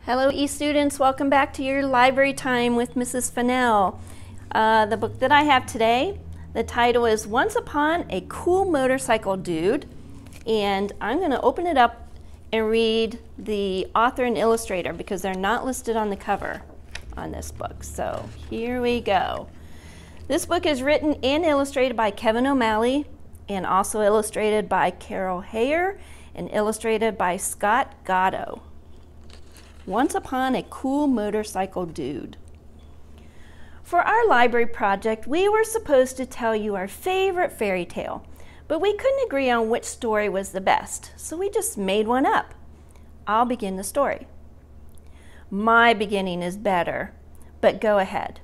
Hello students, welcome back to your library time with Mrs. Finnell. The book that I have today, the title is Once Upon a Cool Motorcycle Dude, and I'm going to open it up and read the author and illustrator because they're not listed on the cover on this book. So here we go. This book is written and illustrated by Kevin O'Malley and also illustrated by Carol Hayer and illustrated by Scott Gatto. Once Upon a Cool Motorcycle Dude. For our library project, we were supposed to tell you our favorite fairy tale, but we couldn't agree on which story was the best, so we just made one up. I'll begin the story. My beginning is better, but go ahead.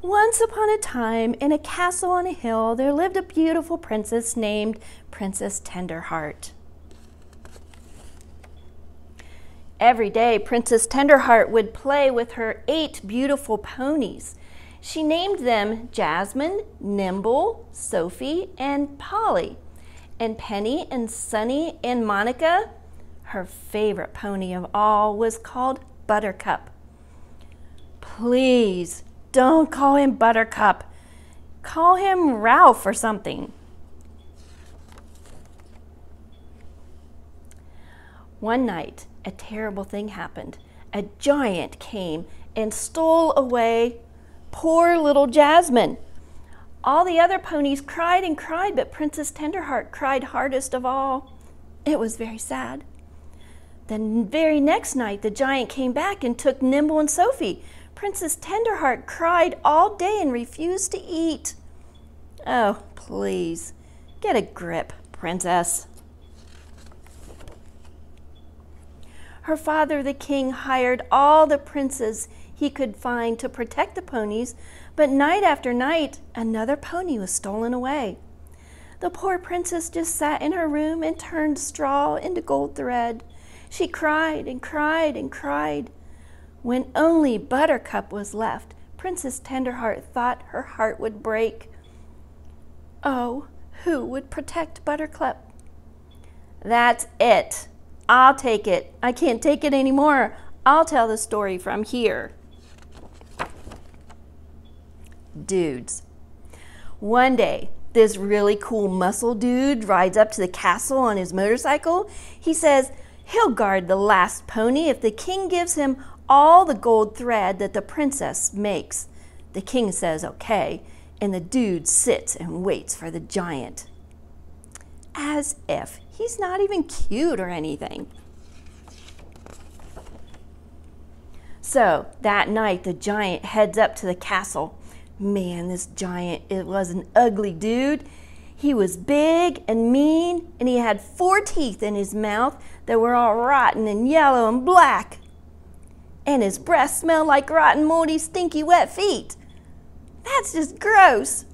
Once upon a time, in a castle on a hill, there lived a beautiful princess named Princess Tenderheart. Every day, Princess Tenderheart would play with her 8 beautiful ponies. She named them Jasmine, Nimble, Sophie, and Polly. And Penny and Sunny and Monica, her favorite pony of all, was called Buttercup. Please, don't call him Buttercup. Call him Ralph or something. One night, a terrible thing happened. A giant came and stole away poor little Jasmine. All the other ponies cried and cried, but Princess Tenderheart cried hardest of all. It was very sad. The very next night, the giant came back and took Nimble and Sophie. Princess Tenderheart cried all day and refused to eat. Oh, please, get a grip, Princess. Her father, the king, hired all the princes he could find to protect the ponies, but night after night, another pony was stolen away. The poor princess just sat in her room and turned straw into gold thread. She cried and cried and cried. When only Buttercup was left, Princess Tenderheart thought her heart would break. Oh, who would protect Buttercup? That's it. I'll take it. I can't take it anymore. I'll tell the story from here. Dudes. One day, this really cool muscle dude rides up to the castle on his motorcycle. He says he'll guard the last pony if the king gives him all the gold thread that the princess makes. The king says okay, and the dude sits and waits for the giant. As if he's not even cute or anything. So that night, the giant heads up to the castle. Man, this giant, it was an ugly dude. He was big and mean, and he had 4 teeth in his mouth that were all rotten and yellow and black. And his breath smelled like rotten, moldy, stinky, wet feet. That's just gross.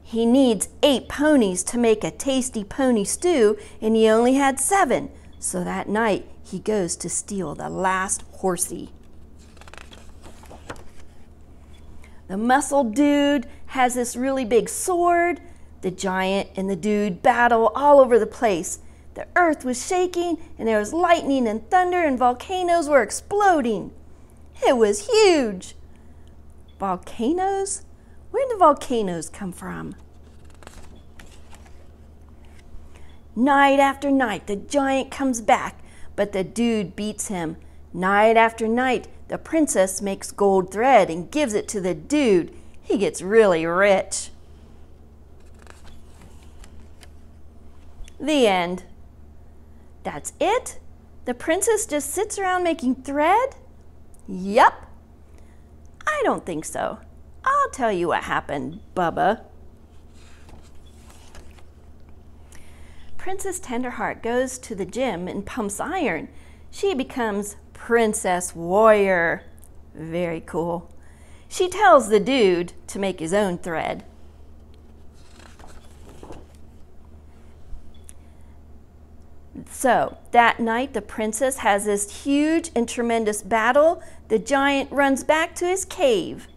He needs 8 ponies to make a tasty pony stew, and he only had 7. So that night, he goes to steal the last horsey. The muscle dude has this really big sword. The giant and the dude battle all over the place. The earth was shaking, and there was lightning and thunder, and volcanoes were exploding. It was huge. Volcanoes? Where did volcanoes come from? Night after night, the giant comes back, but the dude beats him. Night after night, the princess makes gold thread and gives it to the dude. He gets really rich. The end. That's it? The princess just sits around making thread? Yup. I don't think so. I'll tell you what happened, Bubba. Princess Tenderheart goes to the gym and pumps iron. She becomes Princess Warrior. Very cool. She tells the dude to make his own thread. So that night, the princess has this huge and tremendous battle. The giant runs back to his cave.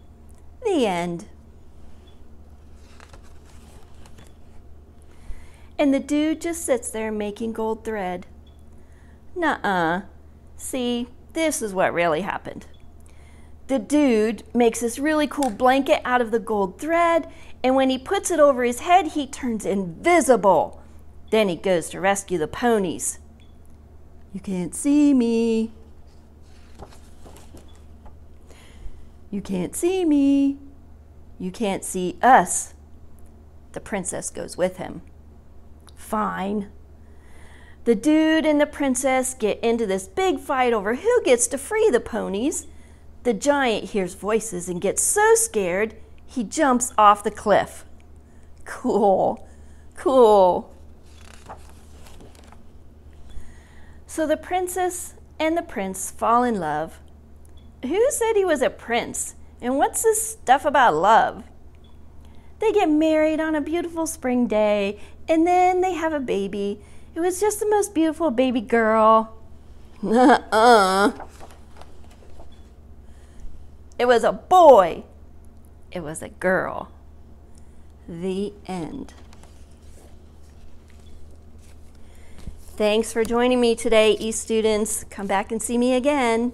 The end. And the dude just sits there making gold thread. Nuh-uh. See, this is what really happened. The dude makes this really cool blanket out of the gold thread, and when he puts it over his head, he turns invisible. Then he goes to rescue the ponies. You can't see me. You can't see me. You can't see us. The princess goes with him. Fine. The dude and the princess get into this big fight over who gets to free the ponies. The giant hears voices and gets so scared, he jumps off the cliff. Cool, cool. So the princess and the prince fall in love. Who said he was a prince? And what's this stuff about love? They get married on a beautiful spring day, and then they have a baby. It was just the most beautiful baby girl. It was a boy. It was a girl. The end. Thanks for joining me today, students. Come back and see me again.